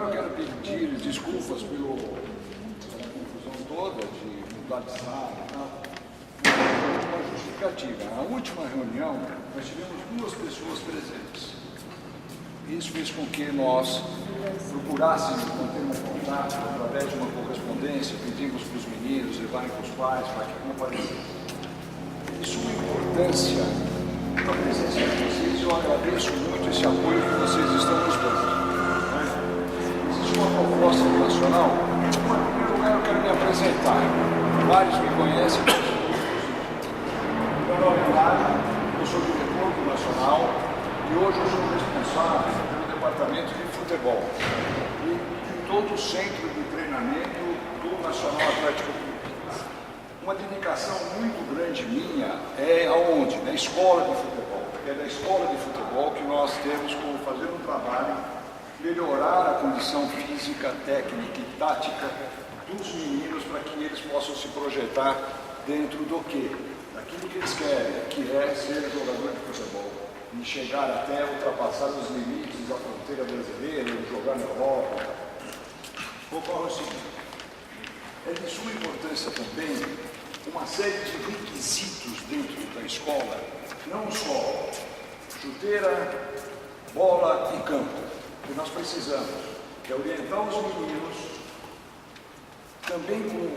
eu quero pedir desculpas pela confusão toda de mudar de sala e tal. Uma justificativa. Na última reunião, nós tivemos 2 pessoas presentes. Isso fez com que nós procurássemos manter um contato através de uma correspondência, pedimos para os meninos levarem para os pais, para que comparecessem. De suma importância a presença de vocês, eu agradeço muito esse apoio que vocês estão nos dando. Existe uma proposta nacional. Em primeiro lugar, eu quero me apresentar. Vários me conhecem. Meu nome é Mário, eu sou diretor do Nacional e hoje eu sou responsável pelo departamento de futebol e de todo o centro de treinamento do Nacional Atlético Clube. Uma dedicação muito grande minha é aonde? Na escola de futebol. É da escola de futebol que nós temos como fazer um trabalho, melhorar a condição física, técnica e tática dos meninos para que eles possam se projetar dentro do quê? Daquilo que eles querem, que é ser jogador de futebol e chegar até ultrapassar os limites da fronteira brasileira, jogar na Europa. Ocorre o seguinte, é de suma importância também uma série de requisitos dentro da escola, não só chuteira, bola e campo, que nós precisamos, que é orientar os meninos também como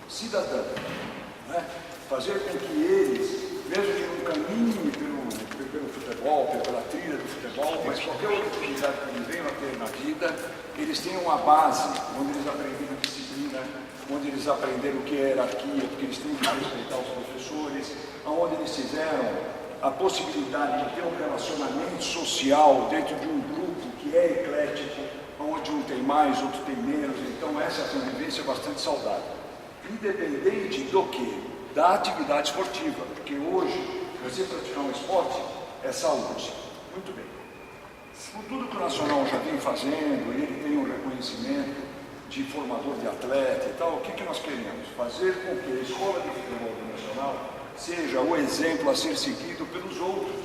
cidadão, né? Fazer com que eles, mesmo que não caminhem pelo futebol, pela trilha do futebol, mas qualquer outra atividade que eles venham a ter na vida, eles tenham uma base onde eles aprenderam disciplina, onde eles aprenderam o que é hierarquia, porque eles têm que respeitar os professores, onde eles tiveram a possibilidade de ter um relacionamento social dentro de um grupo que é eclético, onde um tem mais, outro tem menos, então essa convivência é bastante saudável. Independente do que? Da atividade esportiva, porque hoje você praticar um esporte é saúde. Muito bem. Com tudo que o Nacional já vem fazendo, ele tem um reconhecimento de formador de atleta e tal, o que nós queremos? Fazer com que a escola de futebol do Nacional seja o exemplo a ser seguido pelos outros.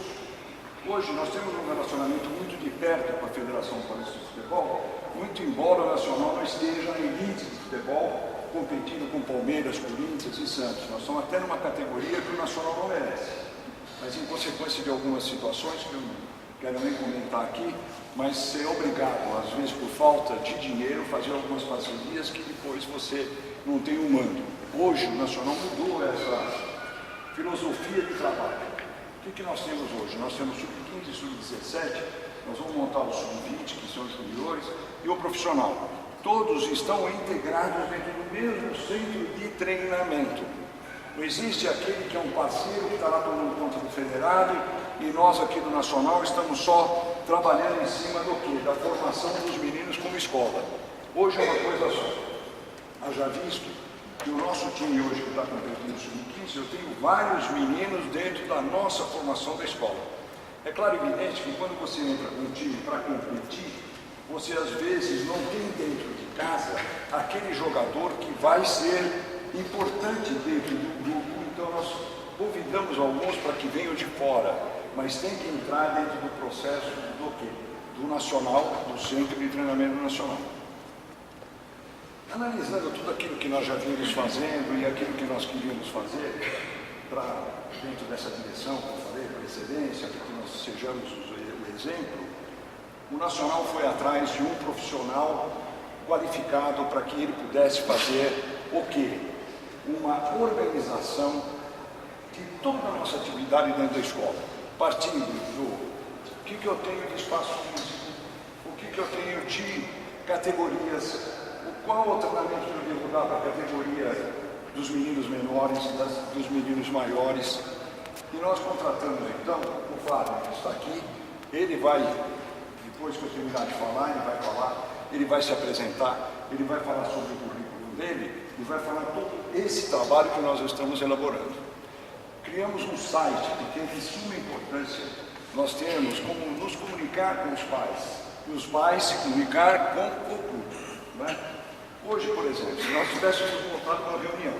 Hoje nós temos um relacionamento muito de perto com a Federação Paulista de Futebol, muito embora o Nacional não esteja na elite de futebol, competindo com Palmeiras, Corinthians e Santos. Nós estamos até numa categoria que o Nacional não merece. Mas em consequência de algumas situações que eu não quero nem comentar aqui, mas ser obrigado, às vezes por falta de dinheiro, fazer algumas parcerias que depois você não tem um mando. Hoje o Nacional mudou essa filosofia de trabalho. O que nós temos hoje? Nós temos sub-15 e sub-17, nós vamos montar o sub-20, que são os juniores, e o profissional. Todos estão integrados dentro do mesmo centro de treinamento. Não existe aquele que é um parceiro que está lá tomando conta do federado e nós aqui do Nacional estamos só trabalhando em cima do quê? Da formação dos meninos como escola. Hoje é uma coisa só. Haja visto que o nosso time hoje que está competindo sub-15, eu tenho vários meninos dentro da nossa formação da escola. É claro e evidente que quando você entra com um time para competir, você às vezes não tem dentro de casa aquele jogador que vai ser importante dentro do grupo. Então nós convidamos alguns para que venham de fora, mas tem que entrar dentro do processo do quê? Do Nacional, do Centro de Treinamento Nacional. Analisando tudo aquilo que nós já vimos fazendo e aquilo que nós queríamos fazer para dentro dessa direção, como eu falei, para excelência, para que nós sejamos o exemplo, o Nacional foi atrás de um profissional qualificado para que ele pudesse fazer o quê? Uma organização de toda a nossa atividade dentro da escola, partindo do que eu tenho de espaço físico, o que eu tenho de categorias, qual o treinamento que eu devo dar para a categoria dos meninos menores, dos meninos maiores. E nós contratamos então o Flávio, que está aqui, ele vai, depois que eu terminar de falar, ele vai se apresentar, ele vai falar sobre o currículo dele e vai falar todo esse trabalho que nós estamos elaborando. Criamos um site que tem de suma importância, nós temos como nos comunicar com os pais, e os pais se comunicar com o clube. Né? Hoje, por exemplo, se nós tivéssemos montado uma reunião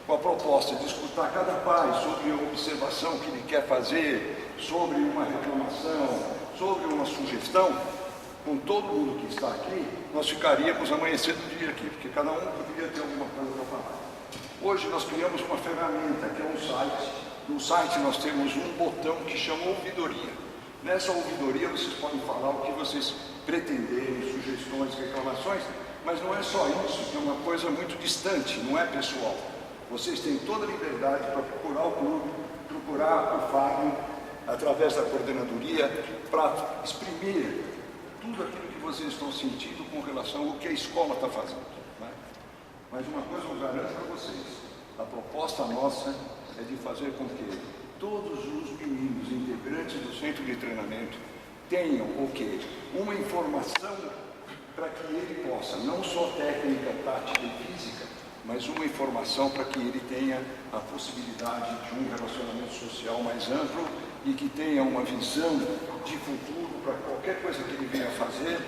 com a proposta de escutar cada pai sobre a observação que ele quer fazer, sobre uma reclamação, sobre uma sugestão, com todo mundo que está aqui, nós ficaríamos amanhecendo o dia aqui, porque cada um poderia ter alguma coisa para falar. Hoje nós criamos uma ferramenta, que é um site. No site nós temos um botão que chama ouvidoria. Nessa ouvidoria vocês podem falar o que vocês pretenderem, sugestões, reclamações, mas não é só isso, que é uma coisa muito distante, não é pessoal. Vocês têm toda a liberdade para procurar o clube, procurar o Fábio, através da coordenadoria, para exprimir tudo aquilo que vocês estão sentindo com relação ao que a escola está fazendo. Né? Mas uma coisa eu garanto para vocês, a proposta nossa é de fazer com que todos os meninos integrantes do centro de treinamento tenham o quê? Uma informação para que ele possa, não só técnica, tática e física, mas uma informação para que ele tenha a possibilidade de um relacionamento social mais amplo e que tenha uma visão de futuro para qualquer coisa que ele venha fazer,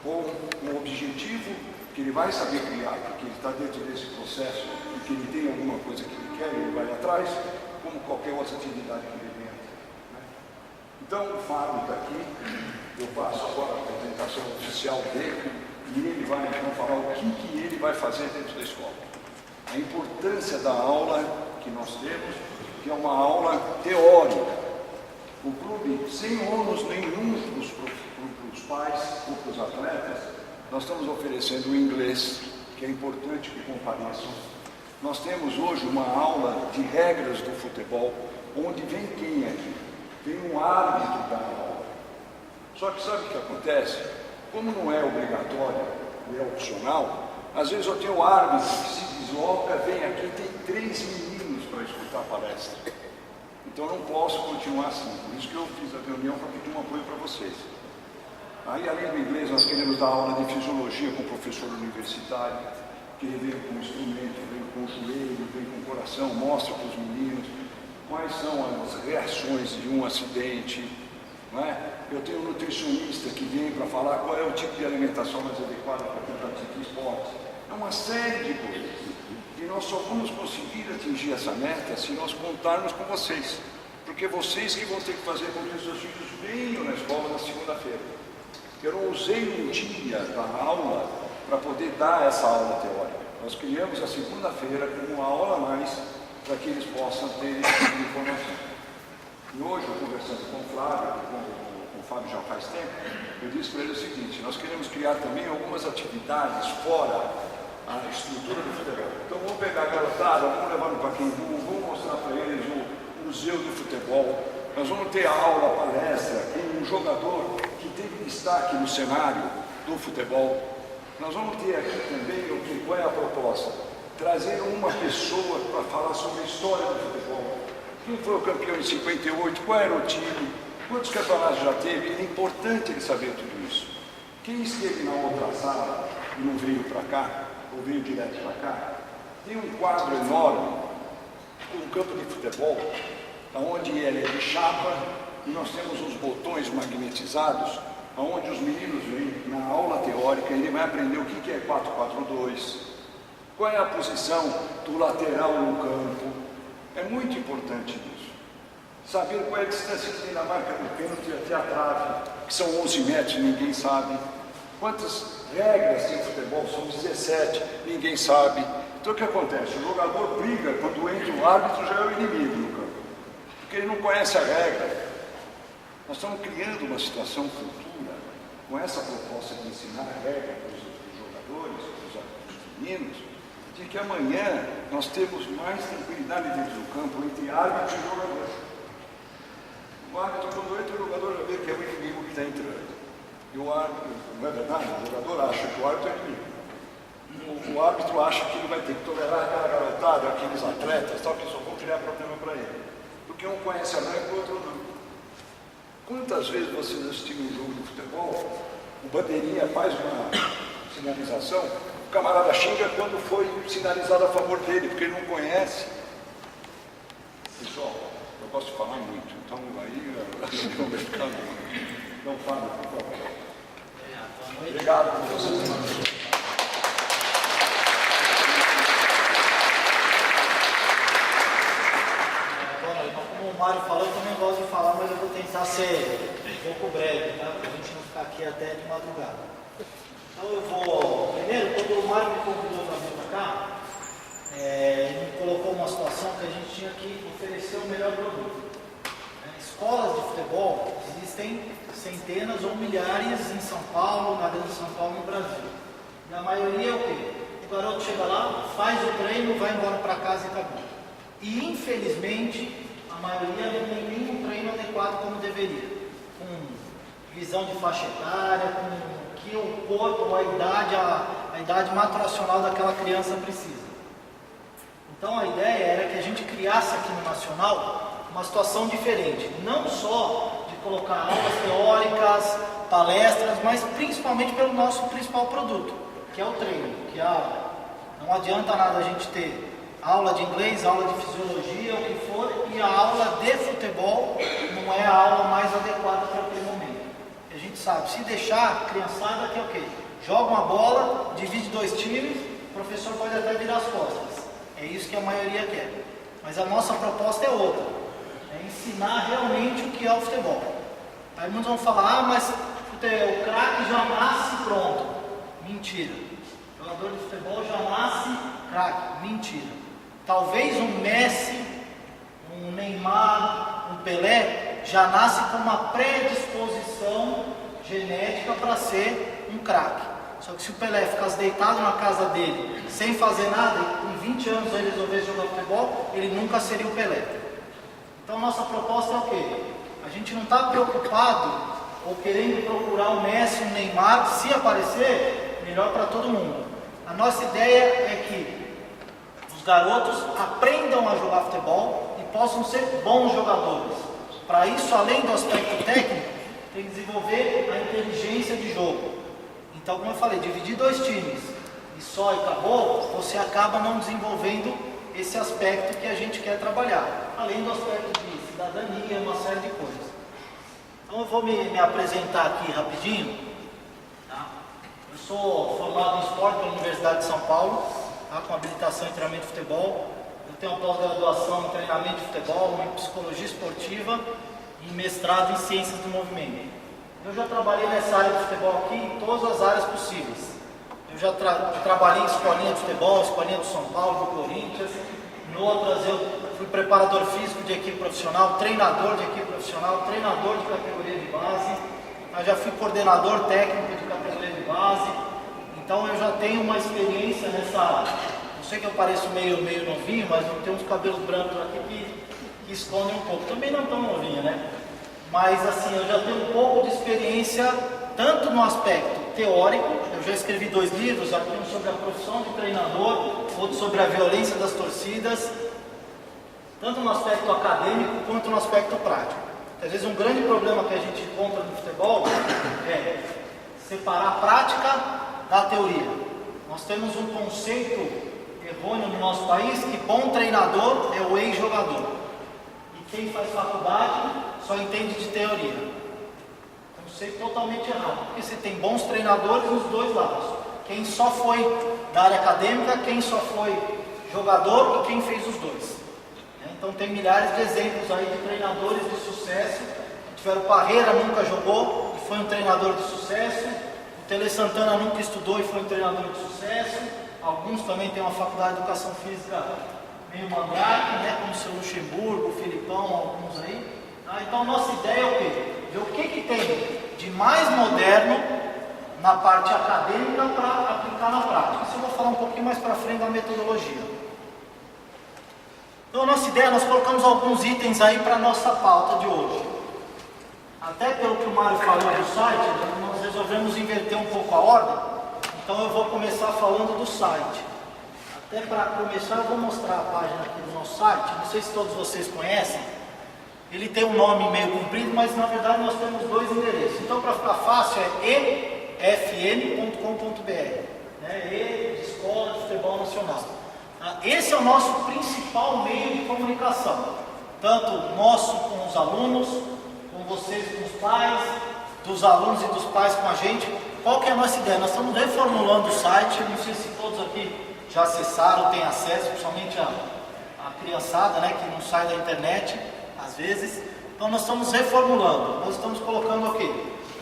com um objetivo que ele vai saber criar, porque ele está dentro desse processo e que ele tem alguma coisa que ele quer e ele vai atrás, como qualquer outra atividade que ele venha ter. Né? Então o Fábio está aqui, eu passo agora a apresentação oficial dele e ele vai então falar o que ele vai fazer dentro da escola. A importância da aula que nós temos, que é uma aula teórica. O clube, sem ônus nenhum para os pais ou para os atletas, nós estamos oferecendo o inglês, que é importante que compareçam. Nós temos hoje uma aula de regras do futebol, onde vem quem aqui? Vem um árbitro da aula. Só que sabe o que acontece? Como não é obrigatório, é opcional, às vezes eu tenho o árbitro que se desloca, vem aqui, tem 3 meninos para escutar a palestra. Então eu não posso continuar assim, por isso que eu fiz a reunião para pedir um apoio para vocês. Aí, além do inglês, nós queremos dar aula de fisiologia com o professor universitário, que ele vem com o instrumento, vem com o joelho, vem com o coração, mostra para os meninos quais são as reações de um acidente. Não é? Eu tenho um nutricionista que vem para falar qual é o tipo de alimentação mais adequada para cada tipo de esporte. É uma série de coisas. E nós só vamos conseguir atingir essa meta se nós contarmos com vocês. Porque vocês que vão ter que fazer com que os seus filhos venham na escola na segunda-feira. Eu não usei um dia da aula para poder dar essa aula teórica. Nós criamos a segunda-feira como uma aula a mais para que eles possam ter esse tipo de informação. E hoje, eu conversando com o Flávio, com o Fábio já faz tempo, eu disse para ele o seguinte: nós queremos criar também algumas atividades fora a estrutura do futebol. Então vamos pegar a garotada, vamos levar no Pacaembu, vamos mostrar para eles o museu do futebol. Nós vamos ter aula, palestra, com um jogador que teve destaque no cenário do futebol. Nós vamos ter aqui também qual é a proposta? Trazer uma pessoa para falar sobre a história do futebol. Quem foi o campeão em 58? Qual era o time? Quantos campeonatos já teve? É importante ele saber tudo isso. Quem esteve na outra sala e não veio para cá, ou veio direto para cá, tem um quadro enorme com um campo de futebol, onde ele é de chapa, e nós temos os botões magnetizados, onde os meninos vêm na aula teórica, ele vai aprender o que é 4-4-2, qual é a posição do lateral no campo. É muito importante isso. Saber qual é a distância que tem na marca do pênalti até a trave, que são 11 metros, ninguém sabe. Quantas regras tem futebol? São 17, ninguém sabe. Então o que acontece? O jogador briga, quando entra o árbitro já é o inimigo no campo, porque ele não conhece a regra. Nós estamos criando uma situação futura, com essa proposta de ensinar a regra para os jogadores, para os meninos, de que amanhã nós temos mais tranquilidade dentro do campo entre árbitro e jogador. O árbitro, quando entra, o jogador já vê que é o inimigo que está entrando. E o árbitro, não é verdade? O jogador acha que o árbitro é inimigo. O árbitro acha que ele vai ter que tolerar aquela garotada, aqueles atletas, tal, que só vão criar problema para ele. Porque um conhece a regra e o outro não. Quantas vezes vocês assistiram um jogo de futebol, o bandeirinha faz uma sinalização, o camarada xinga quando foi sinalizado a favor dele, porque ele não conhece. Pessoal, eu gosto de falar muito, então aí eu vou ficar. Não fala, por favor. Obrigado por vocês. Como o Mário falou, eu também gosto de falar, mas eu vou tentar ser um pouco breve, tá? Para a gente não ficar aqui aqui até de madrugada. Então eu vou, primeiro, quando o Mário me convidou para vir para cá, ele me colocou uma situação que a gente tinha que oferecer o melhor produto. Escolas de futebol existem centenas ou milhares em São Paulo, na grande São Paulo e no Brasil. E a maioria é o quê? O garoto chega lá, faz o treino, vai embora para casa e acabou. E infelizmente, a maioria não tem nenhum treino adequado como deveria. Com visão de faixa etária, com o que o corpo, a idade maturacional daquela criança precisa. Então a ideia era que a gente criasse aqui no Nacional uma situação diferente, não só de colocar aulas teóricas, palestras, mas principalmente pelo nosso principal produto, que é o treino, que é a aula. Não adianta nada a gente ter aula de inglês, aula de fisiologia, o que for, e a aula de futebol não é a aula mais adequada para aquele momento. A gente sabe, se deixar a criançada que é o quê? Joga uma bola, divide 2 times, o professor pode até virar as costas. É isso que a maioria quer. Mas a nossa proposta é outra. É ensinar realmente o que é o futebol. Aí muitos vão falar, mas o craque já nasce pronto. Mentira. O jogador de futebol já nasce craque. Mentira. Talvez um Messi, um Neymar, um Pelé, já nasce com uma predisposição genética para ser um craque. Só que se o Pelé ficasse deitado na casa dele, sem fazer nada, e com 20 anos ele resolvesse jogar futebol, ele nunca seria o Pelé. Então nossa proposta é o quê? A gente não está preocupado ou querendo procurar o Messi, o Neymar, se aparecer, melhor para todo mundo. A nossa ideia é que os garotos aprendam a jogar futebol e possam ser bons jogadores. Para isso, além do aspecto técnico, tem que desenvolver a inteligência de jogo. Então, como eu falei, dividir 2 times e só e acabou, você acaba não desenvolvendo esse aspecto que a gente quer trabalhar, além do aspecto de cidadania, uma série de coisas. Então eu vou me apresentar aqui rapidinho. Tá? Eu sou formado em esporte pela Universidade de São Paulo, tá? Com habilitação em treinamento de futebol. Eu tenho uma pós-graduação em treinamento de futebol, em psicologia esportiva e mestrado em ciências do movimento. Eu já trabalhei nessa área de futebol aqui em todas as áreas possíveis. Eu já trabalhei em escolinha de futebol, escolinha do São Paulo, do Corinthians. Em outras eu fui preparador físico de equipe profissional, treinador de equipe profissional, treinador de categoria de base. Eu já fui coordenador técnico de categoria de base. Então eu já tenho uma experiência nessa área. Eu sei que eu pareço meio novinho, mas eu tenho uns cabelos brancos aqui que escondem um pouco. Também não tão novinho, né? Mas assim, eu já tenho um pouco de experiência, tanto no aspecto teórico, eu já escrevi 2 livros, aqui um sobre a profissão de treinador, outro sobre a violência das torcidas, tanto no aspecto acadêmico quanto no aspecto prático. Às vezes um grande problema que a gente encontra no futebol é separar a prática da teoria. Nós temos um conceito errôneo no nosso país que bom treinador é o ex-jogador. E quem faz faculdade só entende de teoria. Conceito totalmente errado, porque você tem bons treinadores nos 2 lados. Quem só foi da área acadêmica, quem só foi jogador e quem fez os 2. Então tem milhares de exemplos aí de treinadores de sucesso. Tiveram Parreira, nunca jogou e foi um treinador de sucesso. O Tele Santana nunca estudou e foi um treinador de sucesso. Alguns também têm uma faculdade de educação física meio mandrake, né? Como o seu Luxemburgo, o Filipão, alguns aí. Então a nossa ideia é o quê? Ver o que tem de mais moderno na parte acadêmica para aplicar na prática. Isso eu vou falar um pouquinho mais para frente da metodologia. Então a nossa ideia, nós colocamos alguns itens aí para a nossa pauta de hoje. Até pelo que o Mário falou do site, nós resolvemos inverter um pouco a ordem. Então eu vou começar falando do site. Até para começar eu vou mostrar a página aqui do nosso site. Não sei se todos vocês conhecem. Ele tem um nome meio comprido, mas na verdade nós temos 2 endereços. Então para ficar fácil é efn.com.br, né? E de Escola de Futebol Nacional. Esse é o nosso principal meio de comunicação. Tanto nosso com os alunos, com vocês com os pais, dos alunos e dos pais com a gente. Qual que é a nossa ideia? Nós estamos reformulando o site, não sei se todos aqui já acessaram, têm acesso, principalmente a criançada, né, que não sai da internet, às vezes. Então nós estamos reformulando, nós estamos colocando o quê?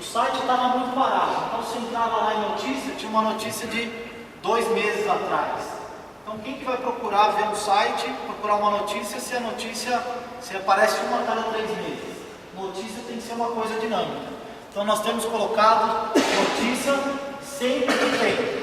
o site estava muito parado. Então você entrava lá em notícia, tinha uma notícia de 2 meses atrás. Então quem que vai procurar ver um site, procurar uma notícia, se aparece uma a cada 3 meses? Notícia tem que ser uma coisa dinâmica. Então nós temos colocado notícia sempre que tem.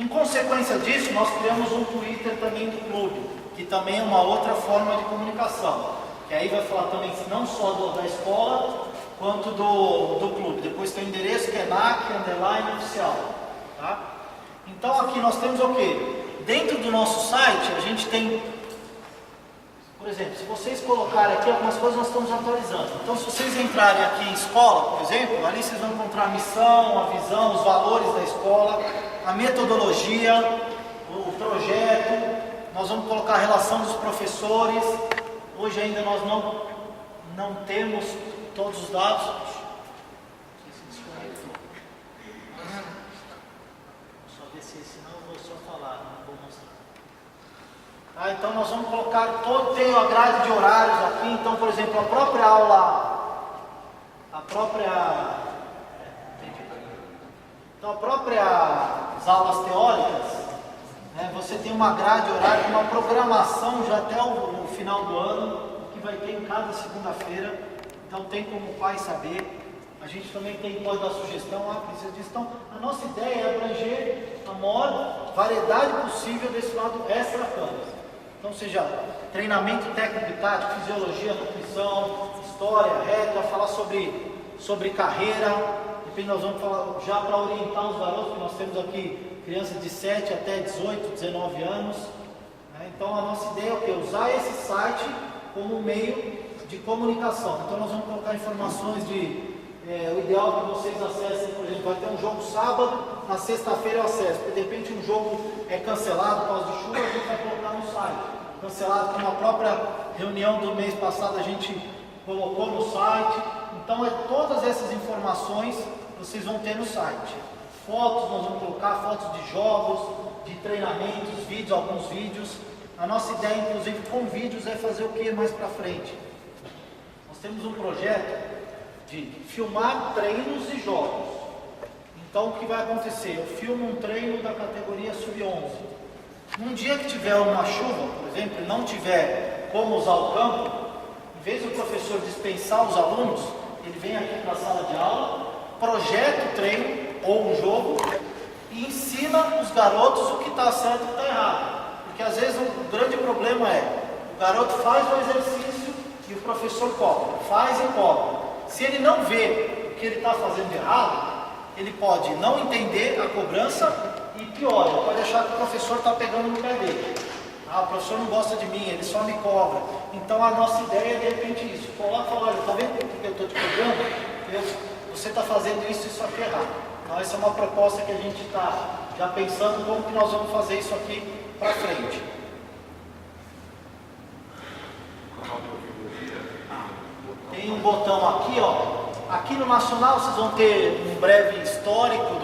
Em consequência disso, nós criamos um Twitter também do clube, que também é uma outra forma de comunicação. Que aí vai falar também não só da escola, quanto do clube. Depois tem o endereço que é NAC_oficial. Tá? Então aqui nós temos o quê? Dentro do nosso site a gente tem, por exemplo, se vocês colocarem aqui algumas coisas nós estamos atualizando. Então se vocês entrarem aqui em escola, por exemplo, ali vocês vão encontrar a missão, a visão, os valores da escola, a metodologia, o projeto. Nós vamos colocar a relação dos professores. Hoje ainda nós não temos todos os dados. Só ver se senão eu vou só falar, não vou mostrar. Tá, então nós vamos colocar tem a grade de horários aqui. Então, por exemplo, a própria aula, as aulas teóricas, né, você tem uma grade horária, uma programação já até o final do ano, que vai ter em cada segunda-feira. Então tem como o pai saber. A gente também pode dar sugestão, precisa disso. Então a nossa ideia é abranger a maior variedade possível desse lado extra-campus. Então seja treinamento técnico e tático, fisiologia, nutrição, história, regra, falar sobre carreira. Depois nós vamos falar já para orientar os garotos, porque nós temos aqui crianças de 7 até 18, 19 anos. Né? Então a nossa ideia é o quê? Usar esse site como meio de comunicação. Então nós vamos colocar informações o ideal é que vocês acessem, por exemplo, vai ter um jogo sábado, na sexta-feira eu acesso, porque de repente um jogo é cancelado por causa de chuva, a gente vai colocar no site. Cancelado, como a própria reunião do mês passado a gente colocou no site. Então todas essas informações vocês vão ter no site. Fotos, nós vamos colocar fotos de jogos, de treinamentos, vídeos, alguns vídeos. A nossa ideia, inclusive, com vídeos é fazer o que mais para frente? Nós temos um projeto de filmar treinos e jogos. Então o que vai acontecer? Eu filmo um treino da categoria sub-11. Num dia que tiver uma chuva, por exemplo, e não tiver como usar o campo, em vez do professor dispensar os alunos, ele vem aqui para a sala de aula, projeta o treino ou um jogo e ensina os garotos o que está certo e o que está errado. Porque às vezes o grande problema é, o garoto faz o exercício e o professor cobra, faz e cobra. Se ele não vê o que ele está fazendo errado, ele pode não entender a cobrança e pior, ele pode achar que o professor está pegando no pé dele. O professor não gosta de mim, ele só me cobra. Então a nossa ideia é de repente isso. Coloca e fala, olha, está vendo por que eu estou te cobrando? Você está fazendo isso aqui errado. Então essa é uma proposta que a gente está já pensando como que nós vamos fazer isso aqui para frente. Tem um botão aqui, ó. Aqui no Nacional vocês vão ter um breve histórico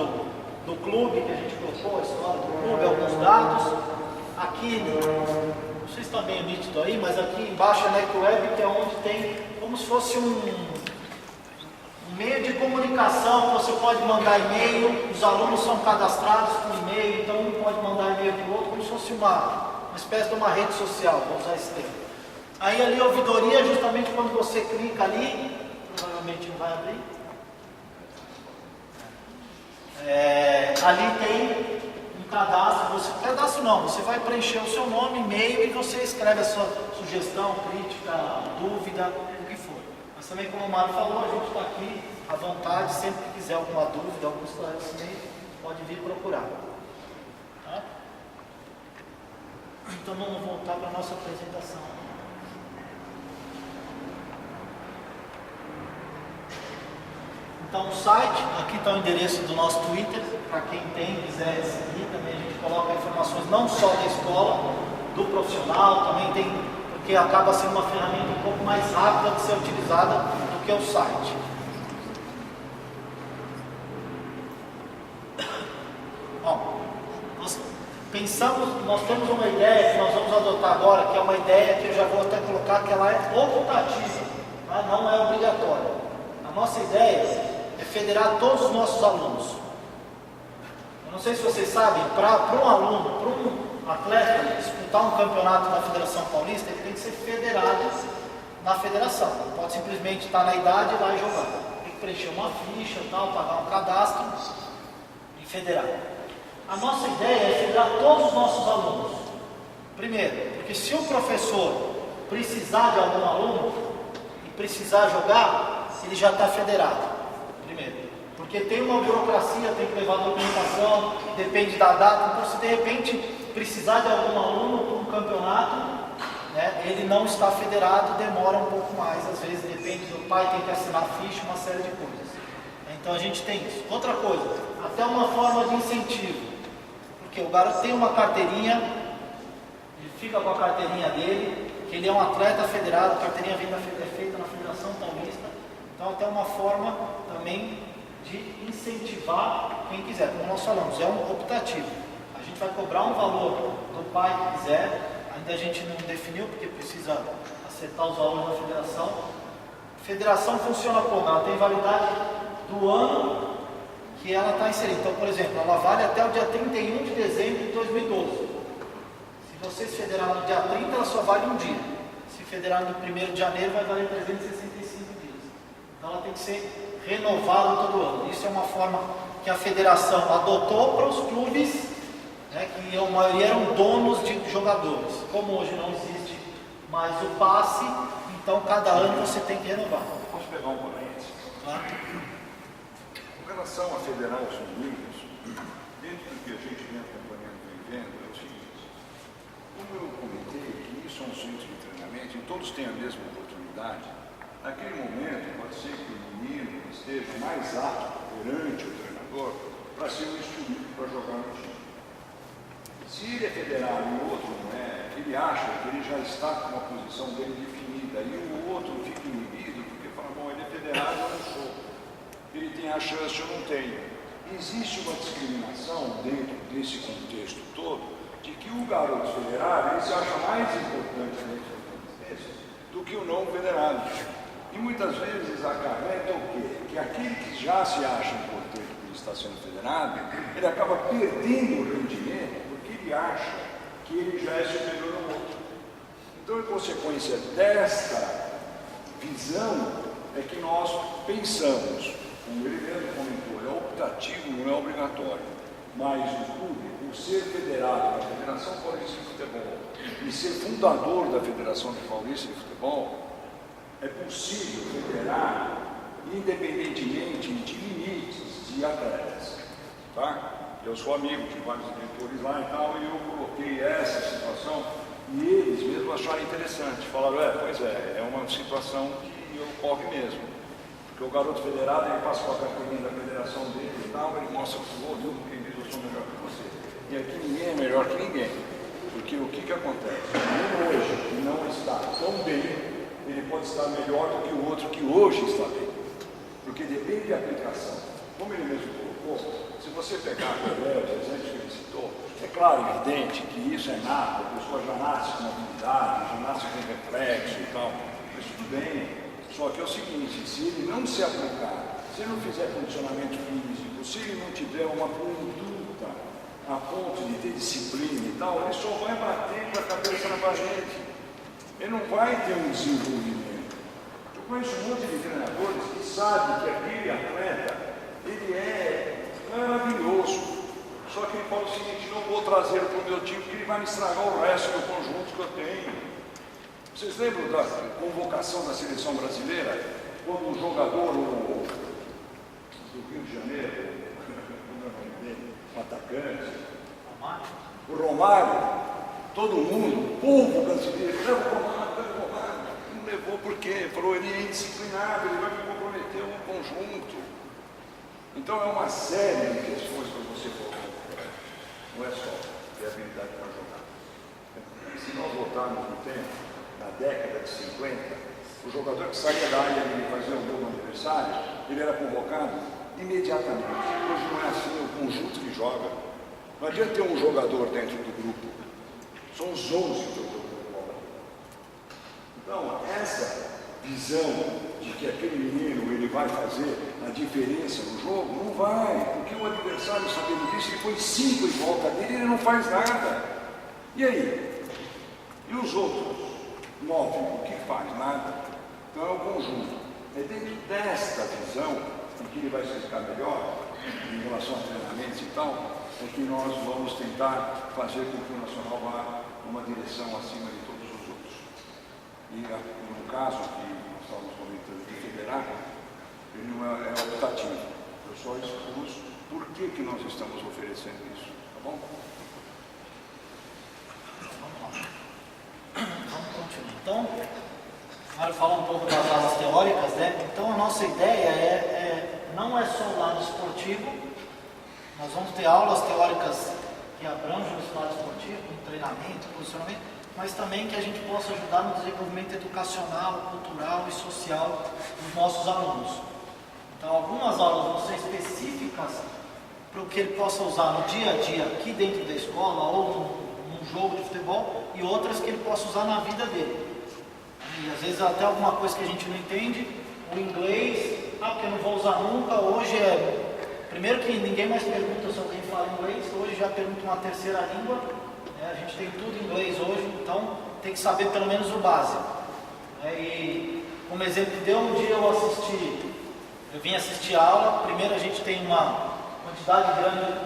do clube que a gente colocou, a história do clube, alguns dados. Aqui, não sei se está bem nítido aí, mas aqui embaixo é NECweb, que é onde tem como se fosse um meio de comunicação, você pode mandar e-mail, os alunos são cadastrados com e-mail, então um pode mandar e-mail para o outro, como se fosse uma espécie de uma rede social, vamos usar esse termo. Aí ali a ouvidoria, justamente quando você clica ali, provavelmente não vai abrir, ali tem um cadastro, você vai preencher o seu nome, e-mail e você escreve a sua sugestão, crítica, dúvida, o que for. Mas também, como o Mário falou, a gente está aqui à vontade, sempre que quiser alguma dúvida, algum esclarecimento, pode vir procurar. Tá? Então vamos voltar para a nossa apresentação. Então o site, aqui está o endereço do nosso Twitter, para quem quiser seguir, também a gente coloca informações não só da escola, do profissional, também tem, porque acaba sendo uma ferramenta um pouco mais rápida de ser utilizada do que o site. Bom, nós temos uma ideia que nós vamos adotar agora, que é uma ideia que eu já vou até colocar, que ela é optativa, tá? Não é obrigatória. A nossa ideia é federar todos os nossos alunos. Eu não sei se vocês sabem, para um aluno, para um atleta disputar um campeonato da Federação Paulista, ele tem que ser federado na federação. Não pode simplesmente estar na idade e ir lá e jogar. Tem que preencher uma ficha, tal, pagar um cadastro e federar. A nossa ideia é federar todos os nossos alunos. Primeiro, porque se o professor precisar de algum aluno e precisar jogar, ele já está federado. Primeiro, porque tem uma burocracia, tem que levar documentação, depende da data. Então, se de repente precisar de algum aluno para um campeonato, né, ele não está federado, demora um pouco mais. Às vezes depende do pai, tem que assinar ficha, uma série de coisas. Então a gente tem isso. Outra coisa, até uma forma de incentivo. Porque o garoto tem uma carteirinha, ele fica com a carteirinha dele, que ele é um atleta federado, a carteirinha é feita na Federação Paulista. Então até uma forma também de incentivar quem quiser. Como nós falamos, é um optativo. A gente vai cobrar um valor do pai que quiser, ainda a gente não definiu, porque precisa acertar os valores da federação. A federação funciona como? Ela tem validade do ano que ela está inserida. Então, por exemplo, ela vale até o dia 31 de dezembro de 2012. Se vocês federarem no dia 30, ela só vale um dia. Se federarem no 1º de janeiro, vai valer 365 dias. Então, ela tem que ser renovada todo ano. Isso é uma forma que a federação adotou para os clubes, né, que a maioria eram donos de jogadores. Como hoje não existe mais o passe, então cada ano você tem que renovar. Posso pegar um parênteses? Claro. Com relação a federar os meninos, dentro do que a gente vem acompanhando e vendo, é o seguinte: como eu comentei que isso é um centro de treinamento e todos têm a mesma oportunidade, naquele momento pode ser que o menino esteja mais apto perante o treinador para ser um instrumento para jogar no time. Se ele é federado e o outro não é, ele acha que ele já está com uma posição dele definida e o outro fica inibido porque fala, bom, ele é federado, eu não sou. Ele tem a chance, eu não tenho. Existe uma discriminação dentro desse contexto todo de que o garoto federado ele se acha mais importante dentro do contexto do que o não federado. E muitas vezes acarreta o quê? Que aquele que já se acha importante por estar sendo federado, ele acaba perdendo o rendimento ele acha que ele já é superior ao outro. Então, em consequência desta visão, é que nós pensamos, como ele mesmo comentou, é optativo, não é obrigatório, mas o clube, por ser federado da Federação Paulista de Futebol e ser fundador da Federação Paulista de Futebol, é possível federar independentemente de limites de atletas, tá? Eu sou amigo de vários diretores lá e tal, e eu coloquei essa situação e eles mesmos acharam interessante. Falaram, pois é uma situação que ocorre mesmo. Porque o garoto federado, ele passa com a carteirinha da federação dele e tal, ele mostra para o outro, quem diz, eu sou melhor que você. E aqui ninguém é melhor que ninguém. Porque o que acontece? Um hoje que não está tão bem, ele pode estar melhor do que o outro que hoje está bem. Porque depende da aplicação. Como ele mesmo colocou, se você pegar os exemplos que ele citou, é claro, evidente que isso é nato, a pessoa já nasce com habilidade, já nasce com reflexo e tal, mas tudo bem. Só que é o seguinte, se ele não se aplicar, se ele não fizer condicionamento físico, se ele não tiver uma conduta a ponto de ter disciplina e tal, ele só vai bater com a cabeça na parede. Ele não vai ter um desenvolvimento. Eu conheço um monte de treinadores que sabem que aquele atleta, ele é maravilhoso. Só que ele fala o seguinte, não vou trazer para o meu time porque ele vai me estragar o resto do conjunto que eu tenho. Vocês lembram da convocação da seleção brasileira? Quando um jogador do Rio de Janeiro, um atacante, o Romário, todo mundo, o povo brasileiro, leva o Romário, não levou por quê? Falou, ele é indisciplinado, ele vai me comprometer um conjunto. Então é uma série de questões que você colocou. Não é só ter habilidade para jogar. E se nós voltarmos no tempo, na década de 50, o jogador que saía da área e fazia um gol no adversário, ele era convocado imediatamente. Hoje não é assim, é o conjunto que joga. Não adianta ter um jogador dentro do grupo. São os 11 que eu estou colocando. Então, essa visão de que aquele menino ele vai fazer a diferença no jogo? Não vai, porque o adversário, sabendo disso, ele põe 5 em volta dele e ele não faz nada. E aí? E os outros 9, o que faz? Nada. Então é um conjunto. É dentro desta visão, em que ele vai se ficar melhor, em relação a treinamentos e tal, é que nós vamos tentar fazer com que o Nacional vá numa direção acima de todos os outros. E no caso que nós estávamos comentando de federar, ele não é optativo. Eu só expus por que nós estamos oferecendo isso. Tá bom? Vamos continuar. Então, o Mário falou um pouco das aulas teóricas, né? Então, a nossa ideia não é só o lado esportivo, nós vamos ter aulas teóricas que abrangem o lado esportivo, treinamento, posicionamento, mas também que a gente possa ajudar no desenvolvimento educacional, cultural e social dos nossos alunos. Então, algumas aulas vão ser específicas para o que ele possa usar no dia a dia aqui dentro da escola ou num jogo de futebol, e outras que ele possa usar na vida dele. E às vezes até alguma coisa que a gente não entende, o inglês, porque eu não vou usar nunca, hoje primeiro que ninguém mais pergunta se alguém fala inglês, hoje já pergunta uma terceira língua, né? A gente tem tudo em inglês hoje, então tem que saber pelo menos o básico. E como exemplo deu, um dia eu vim assistir a aula, primeiro a gente tem uma quantidade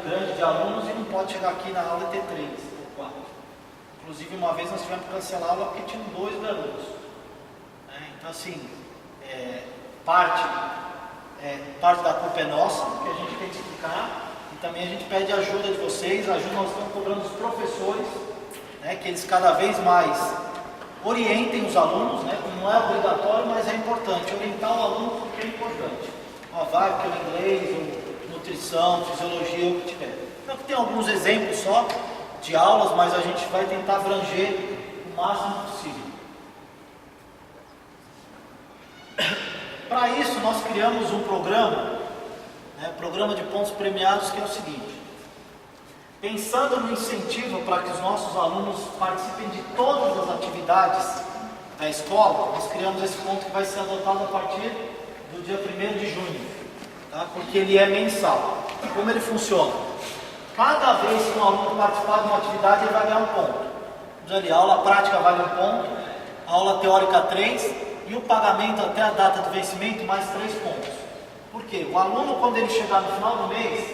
grande de alunos e não pode chegar aqui na aula e ter 3 ou 4. Inclusive uma vez nós tivemos que cancelar a aula porque tinham 2 garotos. Então assim, parte da culpa é nossa, que a gente tem que explicar, e também a gente pede ajuda de vocês, ajuda nós estamos cobrando dos professores, né, que eles cada vez mais orientem os alunos, né, não é obrigatório, mas é importante, orientar o aluno porque é importante. Vai, porque o inglês, ou nutrição, fisiologia, o que tiver. Então tem alguns exemplos só de aulas, mas a gente vai tentar abranger o máximo possível. Para isso, nós criamos um programa, programa de pontos premiados, que é o seguinte: pensando no incentivo para que os nossos alunos participem de todas as atividades da escola, nós criamos esse ponto que vai ser adotado a partir do dia 1º de junho, tá? Porque ele é mensal. Como ele funciona? Cada vez que um aluno participar de uma atividade, ele vai ganhar um ponto. A aula prática vale 1 ponto, a aula teórica 3, e o pagamento até a data de vencimento mais 3 pontos. Por quê? O aluno, quando ele chegar no final do mês,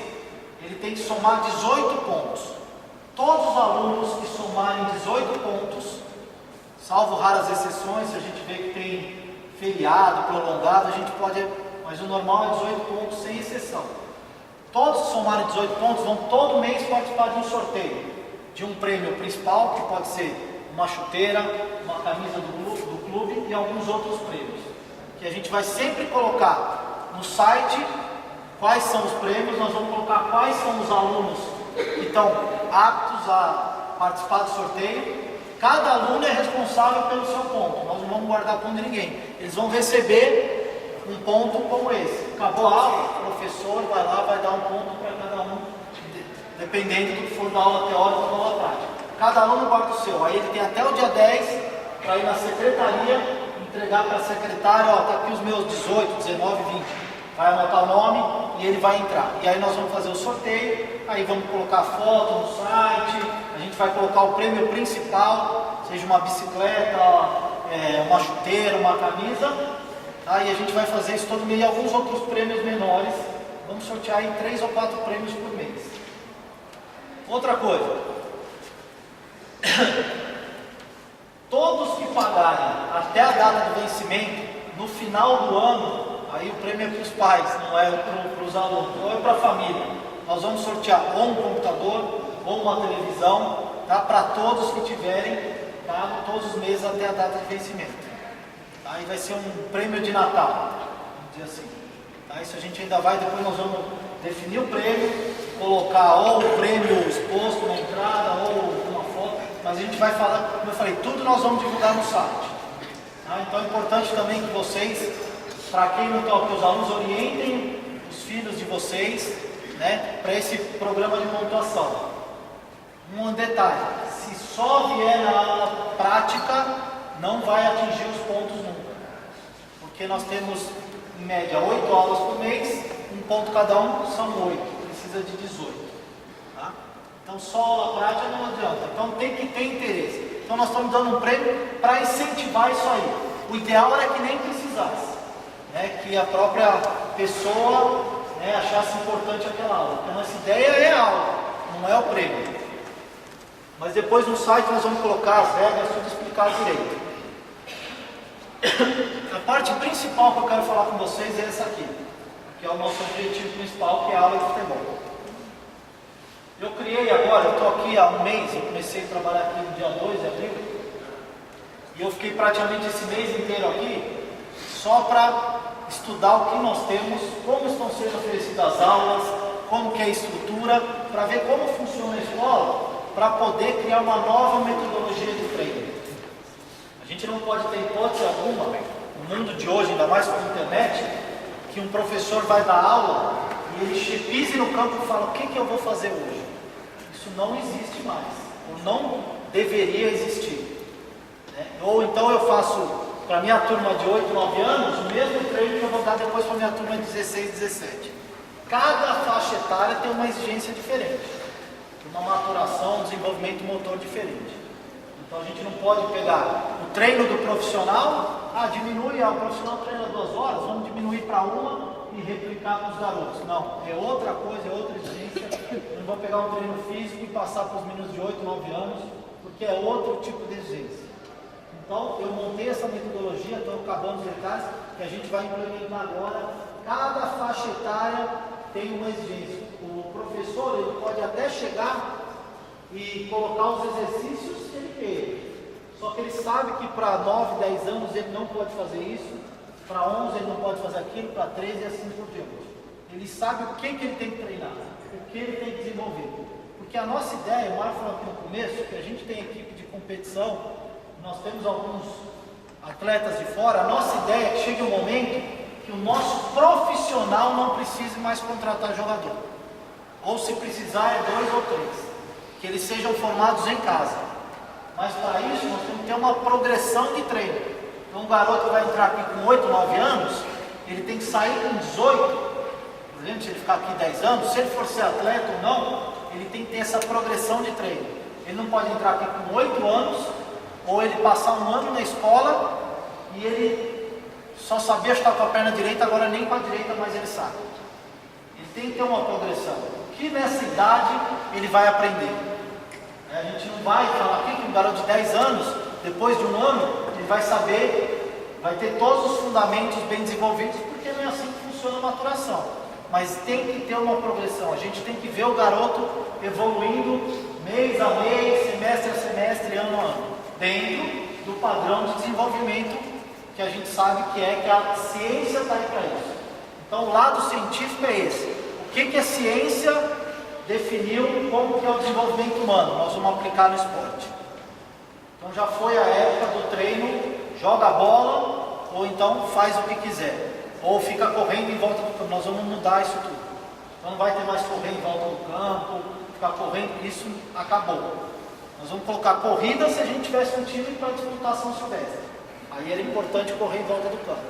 ele tem que somar 18 pontos. Todos os alunos que somarem 18 pontos, salvo raras exceções, se a gente vê que tem feriado, prolongado, a gente pode, mas o normal é 18 pontos sem exceção. Todos que somarem 18 pontos vão todo mês participar de um sorteio, de um prêmio principal, que pode ser uma chuteira, uma camisa do clube e alguns outros prêmios, que a gente vai sempre colocar no site quais são os prêmios, nós vamos colocar quais são os alunos que estão aptos a participar do sorteio. Cada aluno é responsável pelo seu ponto, nós não vamos guardar ponto de ninguém, eles vão receber um ponto como esse. Acabou a aula, o professor vai lá, vai dar um ponto para cada um, dependendo do que for da aula teórica ou da aula prática. Cada aluno guarda o seu, aí ele tem até o dia 10 para ir na secretaria, entregar para a secretária, está aqui os meus 18, 19, 20. Vai anotar o nome e ele vai entrar. E aí nós vamos fazer o sorteio, aí vamos colocar foto no site, a gente vai colocar o prêmio principal, seja uma bicicleta, uma chuteira, uma camisa, tá? E a gente vai fazer isso todo mês e alguns outros prêmios menores. Vamos sortear em 3 ou 4 prêmios por mês. Outra coisa. Todos que pagarem até a data do vencimento, no final do ano, aí o prêmio é para os pais, não é para os alunos, ou é para a família. Nós vamos sortear ou um computador, ou uma televisão, tá? Para todos que tiverem pago todos os meses até a data de vencimento. Aí vai ser um prêmio de Natal, vamos dizer assim. Tá? Isso a gente ainda vai, depois nós vamos definir o prêmio, colocar ou o prêmio exposto na entrada, ou uma foto, mas a gente vai falar, como eu falei, tudo nós vamos divulgar no site. Tá? Então é importante também que vocês, para quem não está, que os alunos orientem os filhos de vocês, né, para esse programa de pontuação. Um detalhe, se só vier na aula prática, não vai atingir os pontos nunca. porque nós temos em média 8 aulas por mês, um ponto cada um, são 8, precisa de 18. Tá? Então só aula prática não adianta, então tem que ter interesse. Então nós estamos dando um prêmio para incentivar isso aí. O ideal era que nem precisasse, né? Que a própria pessoa, né, achasse importante aquela aula. Porque a nossa ideia é a aula, não é o prêmio. Mas depois no site nós vamos colocar as regras, tudo explicado direito. A parte principal que eu quero falar com vocês é essa aqui, que é o nosso objetivo principal, que é a aula de futebol. Eu criei agora, eu estou aqui há um mês, eu comecei a trabalhar aqui no dia 2 de abril, e eu fiquei praticamente esse mês inteiro aqui, só para estudar o que nós temos, como estão sendo oferecidas as aulas, como que é a estrutura, para ver como funciona a escola, para poder criar uma nova metodologia de treino. A gente não pode ter hipótese alguma, no mundo de hoje, ainda mais com a internet, que um professor vai dar aula e ele pise no campo e fala: o que eu vou fazer hoje? Isso não existe mais, ou não deveria existir, né? Ou então eu faço para a minha turma de 8, 9 anos o mesmo treino que eu vou dar depois para a minha turma de 16, 17. Cada faixa etária tem uma exigência diferente, uma maturação, um desenvolvimento motor diferente. Então a gente não pode pegar o treino do profissional, diminui, o profissional treina 2 horas, vamos diminuir para 1 e replicar para os garotos. Não, é outra coisa, é outra exigência. Eu não vou pegar um treino físico e passar para os meninos de 8, 9 anos, porque é outro tipo de exigência. Então eu montei essa metodologia, estou acabando os detalhes, que a gente vai implementar agora. Cada faixa etária tem uma exigência. O professor ele pode até chegar e colocar os exercícios que ele queira. Só que ele sabe que para 9, 10 anos ele não pode fazer isso, para 11 ele não pode fazer aquilo, para 13 e assim por diante. Ele sabe o que ele tem que treinar, o que ele tem que desenvolver. Porque a nossa ideia, o Mário falou aqui no começo, que a gente tem equipe de competição, nós temos alguns atletas de fora, a nossa ideia é que chegue um momento que o nosso profissional não precise mais contratar jogador. Ou se precisar é 2 ou 3. Que eles sejam formados em casa. Mas para isso nós temos que ter uma progressão de treino. Então um garoto que vai entrar aqui com 8, 9 anos, ele tem que sair com 18. Por exemplo, se ele ficar aqui 10 anos, se ele for ser atleta ou não, ele tem que ter essa progressão de treino. Ele não pode entrar aqui com 8 anos, ou ele passar um ano na escola e ele só sabia chutar com a perna direita, agora nem com a direita, mas ele sabe. Ele tem que ter uma progressão. O que nessa idade ele vai aprender? A gente não vai falar aqui que um garoto de 10 anos, depois de um ano, ele vai saber, vai ter todos os fundamentos bem desenvolvidos, porque não é assim que funciona a maturação. Mas tem que ter uma progressão, a gente tem que ver o garoto evoluindo mês a mês, semestre a semestre, ano a ano, dentro do padrão de desenvolvimento que a gente sabe que a ciência está aí para isso. Então o lado científico é esse. O que a ciência definiu como que é o desenvolvimento humano? Nós vamos aplicar no esporte. Então já foi a época do treino, joga a bola, ou então faz o que quiser, ou fica correndo em volta do campo. Nós vamos mudar isso tudo. Então não vai ter mais correr em volta do campo, ficar correndo, isso acabou. Nós vamos colocar corrida se a gente tivesse um time para disputar São Silvestre. Aí era importante correr em volta do campo,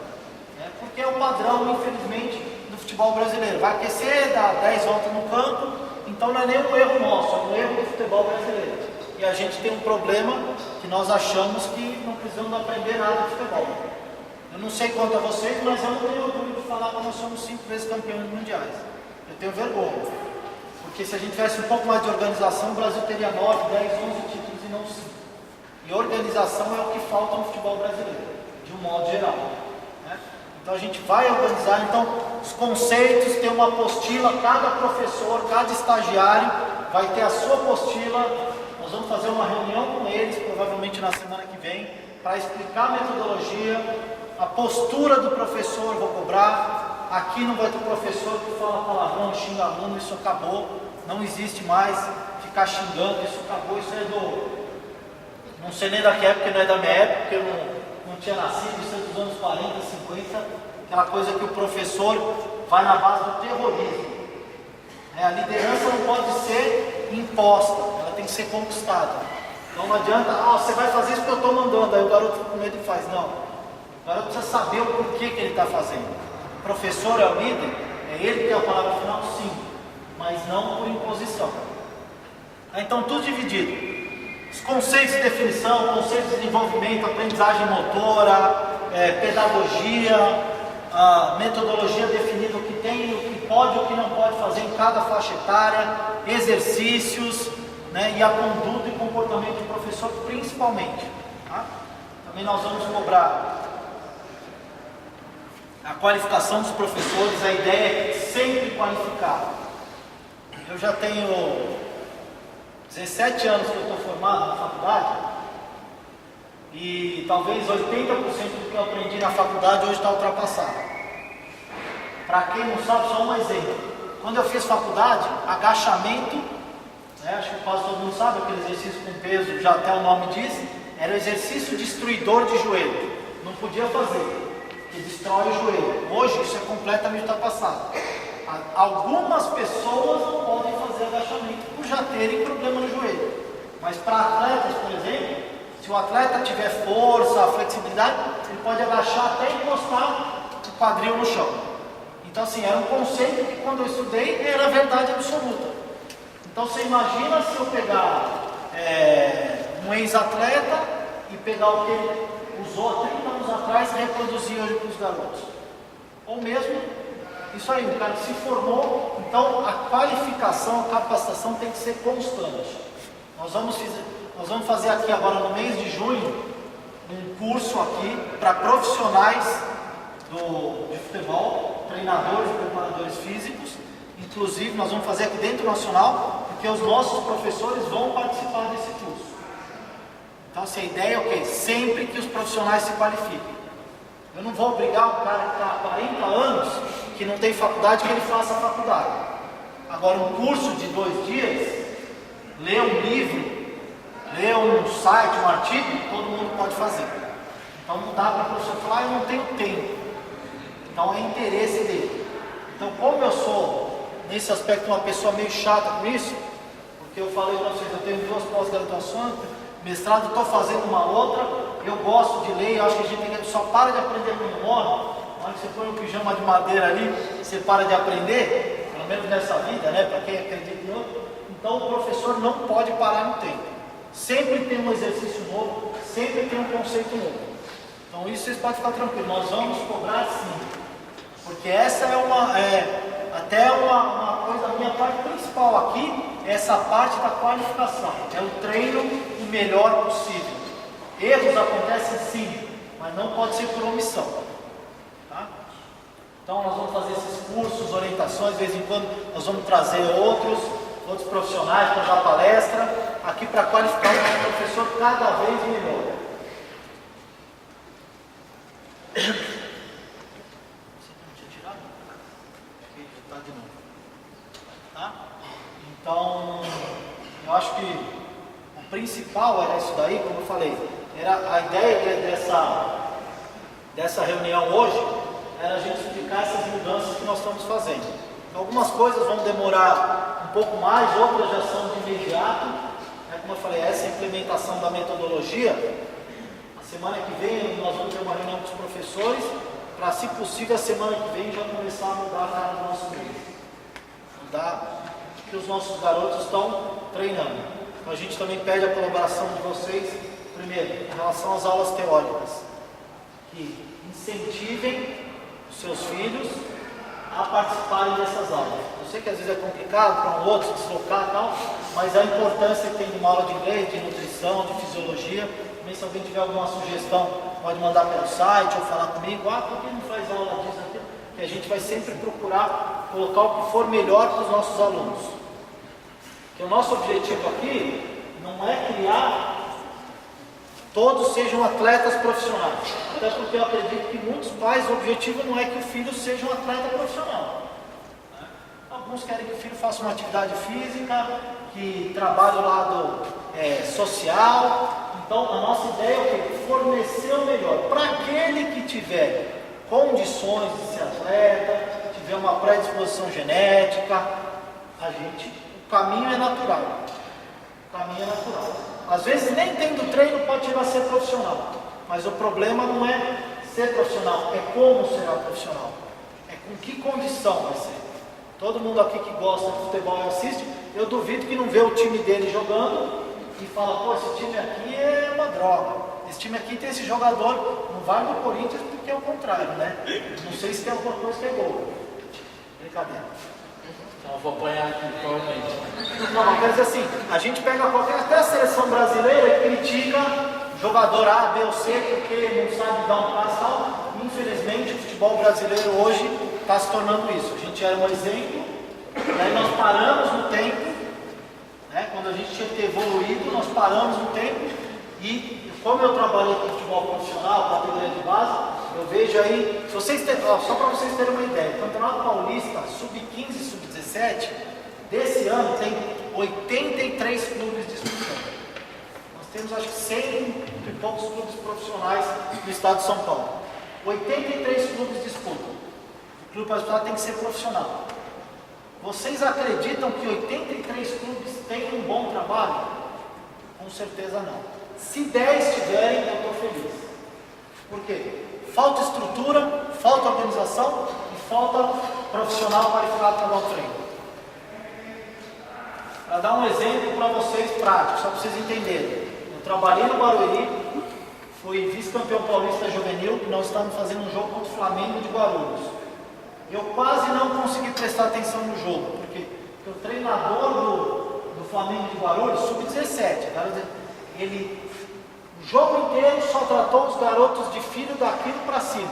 né? Porque é o padrão, infelizmente, do futebol brasileiro. Vai aquecer, dá 10 voltas no campo, então não é nem um erro nosso, é um erro do futebol brasileiro. E a gente tem um problema que nós achamos que não precisamos aprender nada de futebol. Eu não sei quanto a vocês, mas eu não tenho orgulho de falar que nós somos 5 vezes campeões mundiais. Eu tenho vergonha. Porque se a gente tivesse um pouco mais de organização, o Brasil teria 9, 10, 11 títulos e não 5. E organização é o que falta no futebol brasileiro, de um modo geral, né? Então a gente vai organizar, então os conceitos, tem uma apostila, cada professor, cada estagiário vai ter a sua apostila. Nós vamos fazer uma reunião com eles, provavelmente na semana que vem, para explicar a metodologia, a postura do professor, vou cobrar. Aqui não vai ter professor que fala palavrão, xinga aluno, isso acabou, não existe mais ficar xingando, isso acabou, isso é do... Não sei nem daqui época, não é da minha época, porque eu não tinha nascido, isso é dos anos 40, 50, aquela coisa que o professor vai na base do terrorismo. A liderança não pode ser imposta, ela tem que ser conquistada. Então não adianta, você vai fazer isso porque eu estou mandando, aí o garoto fica com medo e faz. Não. Agora precisa saber o porquê que ele está fazendo. O professor é o líder, é ele que tem a palavra final, sim, mas não por imposição. Então tudo dividido. Os conceitos de definição, conceitos de desenvolvimento, aprendizagem motora, pedagogia, a metodologia definida, o que tem, o que pode e o que não pode fazer em cada faixa etária, exercícios, né, e a conduta e comportamento do professor principalmente. Tá? Também nós vamos cobrar a qualificação dos professores, a ideia é sempre qualificar. Eu já tenho 17 anos que eu estou formado na faculdade e talvez 80% do que eu aprendi na faculdade hoje está ultrapassado. Para quem não sabe, só um exemplo. Quando eu fiz faculdade, agachamento, né, acho que quase todo mundo sabe, aquele exercício com peso, já até o nome diz, era o exercício destruidor de joelho. Não podia fazer, que destrói o joelho. Hoje isso é completamente ultrapassado. Algumas pessoas não podem fazer agachamento por já terem problema no joelho. Mas para atletas, por exemplo, se o atleta tiver força, flexibilidade, ele pode agachar até encostar o quadril no chão. Então assim, era um conceito que quando eu estudei era verdade absoluta. Então você imagina se eu pegar um ex-atleta e pegar o que ele usou há 30 anos atrás e reproduzir hoje para os garotos. Ou mesmo isso aí, o cara que se formou, então a qualificação, a capacitação tem que ser constante. Nós vamos fazer aqui agora no mês de junho um curso aqui para profissionais de futebol, treinadores e preparadores físicos. Inclusive nós vamos fazer aqui dentro do Nacional, porque os nossos professores vão participar desse curso. Então assim, a ideia é o quê? Sempre que os profissionais se qualifiquem. Eu não vou obrigar o cara que está há 40 anos, que não tem faculdade, que ele faça a faculdade. Agora, um curso de 2 dias, ler um livro, ler um site, um artigo, todo mundo pode fazer. Então não dá para o professor falar, eu não tenho tempo. Então é interesse dele. Então, como eu sou, nesse aspecto, uma pessoa meio chata com isso, porque eu falei para vocês, eu tenho 2 pós-graduações, mestrado, estou fazendo uma outra, eu gosto de ler, eu acho que a gente só para de aprender quando morre. Na hora que você põe um pijama de madeira ali, você para de aprender, pelo menos nessa vida, né? Para quem acredita em outro. Então o professor não pode parar no tempo. Sempre tem um exercício novo, sempre tem um conceito novo. Então isso vocês podem ficar tranquilos, nós vamos cobrar sim. Porque essa é até uma coisa, a minha parte principal aqui, é essa parte da qualificação. É o treino o melhor possível. Erros acontecem sim, mas não pode ser por omissão. Tá? Então nós vamos fazer esses cursos, orientações, de vez em quando nós vamos trazer outros profissionais para dar palestra, aqui para qualificar o professor cada vez melhor. Você não tinha tirado? Acho que está de novo. Tá? Então, eu acho que o principal era isso daí, como eu falei, era a ideia dessa reunião hoje, era a gente explicar essas mudanças que nós estamos fazendo. Então, algumas coisas vão demorar um pouco mais, outras já são de imediato. Como eu falei, essa implementação da metodologia, a semana que vem nós vamos ter uma reunião com os professores, para, se possível, a semana que vem já começar a mudar a cara do nosso meio. Mudar o que os nossos garotos estão treinando. Então, a gente também pede a colaboração de vocês, primeiro, em relação às aulas teóricas, que incentivem os seus filhos a participarem dessas aulas. Eu sei que às vezes é complicado para um outro se deslocar e tal, mas a importância que tem de uma aula de inglês, de nutrição, de fisiologia. Também, se alguém tiver alguma sugestão, pode mandar pelo site ou falar comigo, por que não faz aula disso aqui? Que a gente vai sempre procurar colocar o que for melhor para os nossos alunos. Porque o nosso objetivo aqui não é criar todos sejam atletas profissionais. Até porque eu acredito que muitos pais, o objetivo não é que o filho seja um atleta profissional. Alguns querem que o filho faça uma atividade física, que trabalhe o lado social. Então, a nossa ideia é o quê? Fornecer o melhor. Para aquele que tiver condições de ser atleta, tiver uma predisposição genética, o caminho é natural. O caminho é natural. Às vezes, nem tendo treino, pode chegar a ser profissional. Mas o problema não é ser profissional, é como será profissional. É com que condição vai ser. Todo mundo aqui que gosta de futebol e assiste, eu duvido que não vê o time dele jogando e fala, pô, esse time aqui é uma droga. Esse time aqui tem esse jogador, não vai no Corinthians porque é o contrário, né? Não sei se tem alguma coisa que é gol. Brincadeira. Então eu vou apanhar aqui, provavelmente. Não, quer dizer assim, a gente pega qualquer, até a seleção brasileira e critica jogador A, B ou C porque não sabe dar um passe e tal. Infelizmente o futebol brasileiro hoje está se tornando isso. A gente era um exemplo, e aí nós paramos no tempo, né? Quando a gente tinha que ter evoluído, nós paramos no tempo e como eu trabalhei com futebol profissional, categoria de base, eu vejo aí, se vocês só para vocês terem uma ideia, o Campeonato Paulista, sub-15 e sub-17, desse ano tem 83 clubes disputando. Nós temos acho que 100 e poucos clubes profissionais no estado de São Paulo. 83 clubes disputam. O clube para disputar tem que ser profissional. Vocês acreditam que 83 clubes têm um bom trabalho? Com certeza não. Se 10 tiverem, eu estou feliz. Por quê? Falta estrutura, falta organização e falta profissional qualificado para dar o treino. Para dar um exemplo para vocês prático, só para vocês entenderem. Eu trabalhei no Barueri, fui vice-campeão paulista juvenil, e nós estávamos fazendo um jogo contra o Flamengo de Guarulhos. Eu quase não consegui prestar atenção no jogo, porque o treinador do Flamengo de Guarulhos, sub-17, o jogo inteiro só tratou os garotos de filho daquilo para cima.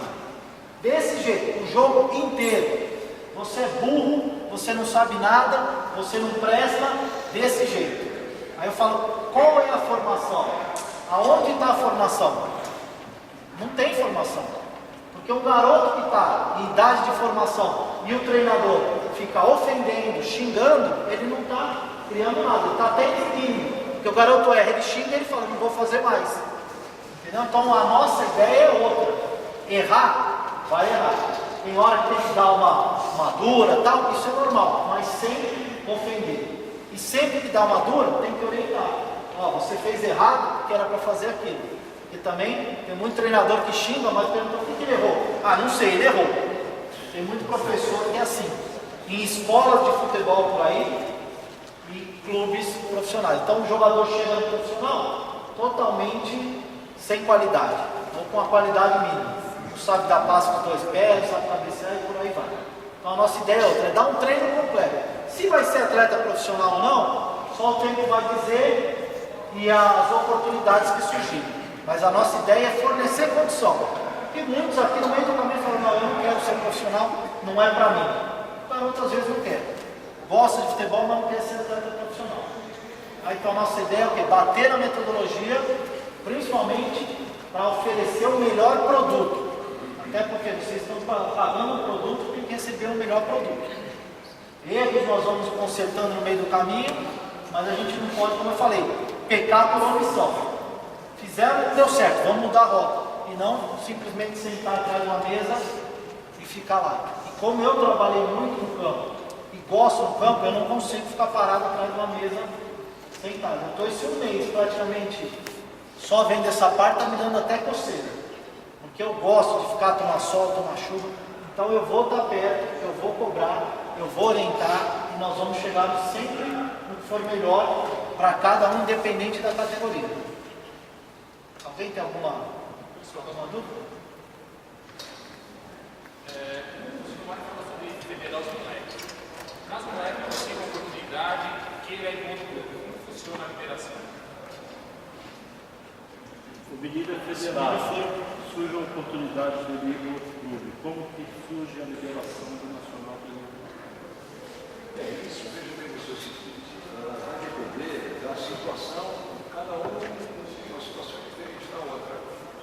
Desse jeito, o jogo inteiro. Você é burro, você não sabe nada, você não presta, desse jeito. Aí eu falo, qual é a formação? Aonde está a formação? Não tem formação. Porque um garoto que está em idade de formação e o treinador fica ofendendo, xingando, ele não está criando nada, ele está até inibindo. Porque o garoto erra, ele xinga e ele fala, não vou fazer mais. Entendeu? Então a nossa ideia é outra. Errar, vai errar. Tem hora que tem que dar uma dura, tal, isso é normal, mas sem ofender. E sempre que dá uma dura, tem que orientar. Ó, você fez errado porque era para fazer aquilo. Porque também tem muito treinador que xinga, mas pergunta por que ele errou. Ah, não sei, ele errou. Tem muito professor que é assim. Em escolas de futebol por aí, e clubes profissionais. Então o jogador chega no profissional totalmente sem qualidade, ou com a qualidade mínima. Não sabe dar passo com 2 pés, não sabe cabecear e por aí vai. Então a nossa ideia é outra, é dar um treino completo. Se vai ser atleta profissional ou não, só o tempo vai dizer e as oportunidades que surgirem. Mas a nossa ideia é fornecer condição. E muitos aqui no meio do caminho falam, não, eu não quero ser profissional, não é para mim. Para outras vezes não quer. Gosta de futebol, mas não quer ser atleta profissional. Aí então a nossa ideia é o quê? Bater na metodologia, principalmente para oferecer o melhor produto. Até porque vocês estão pagando um produto para receber o melhor produto. Erros nós vamos consertando no meio do caminho, mas a gente não pode, como eu falei, pecar por omissão. Fizeram, deu certo, vamos mudar a rota. E não simplesmente sentar atrás de uma mesa e ficar lá. E como eu trabalhei muito no campo e gosto do campo, eu não consigo ficar parado atrás de uma mesa sentado. Eu estou esse mês praticamente só vendo essa parte, está me dando até coceira. Porque eu gosto de ficar, tomar sol, tomar chuva. Então eu vou estar perto, eu vou cobrar, eu vou orientar e nós vamos chegar sempre no que for melhor para cada um, independente da categoria. Alguém tem alguma dúvida? Você não vai falar sobre federar os moleques. Caso o moleque não tenha uma oportunidade, que ele é bom do clube, como funciona a liberação? O menino é federado, surge a oportunidade de ir no outro clube. Como que surge a liberação do Nacional pelo Isso, veja bem o seguinte, vai depender da situação, cada um uma situação diferente da outra.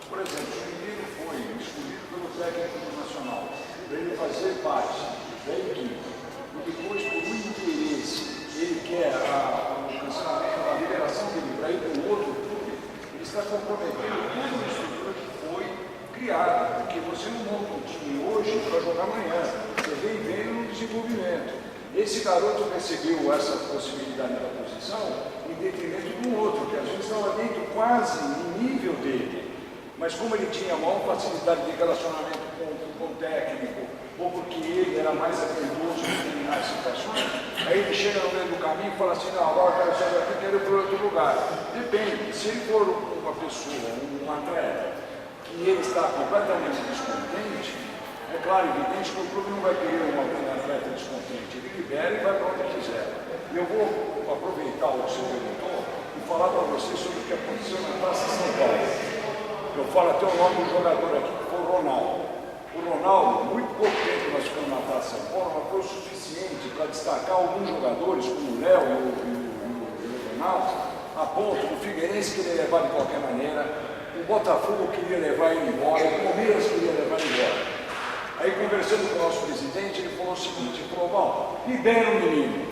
Por exemplo, se o menino foi escolhido pelo técnico do Nacional, para ele fazer parte da equipe, e depois, por um interesse, ele quer o cancelamento, a liberação dele para ir para o outro clube, ele está comprometendo toda a estrutura que foi criada, porque você não monta um time hoje para jogar amanhã, você vem vendo no desenvolvimento. Esse garoto recebeu essa possibilidade da posição em detrimento do outro, que às vezes estava dentro quase no nível dele. Mas como ele tinha maior facilidade de relacionamento com o técnico, ou porque ele era mais habilidoso em determinadas situações, aí ele chega no meio do caminho e fala assim, não, agora eu quero sair daqui, quero ir para outro lugar. Depende, se ele for uma pessoa, um atleta, que ele está completamente descontente, é claro, evidente que o clube não vai querer um atleta descontente, ele libera e vai para onde quiser. E eu vou aproveitar o seu perguntou e falar para você sobre o que aconteceu na Taça São Paulo. Eu falo até o nome do jogador aqui, que foi o Ronaldo. O Ronaldo, muito pouco tempo nós ficamos na Taça São Paulo, mas foi o suficiente para destacar alguns jogadores, como o Léo e o Ronaldo, a ponto do Figueirense queria levar de qualquer maneira, o Botafogo queria levar ele embora, o Palmeiras queria levar ele embora. Aí, conversando com o nosso presidente, ele falou o seguinte, ele falou, bom, libera o menino.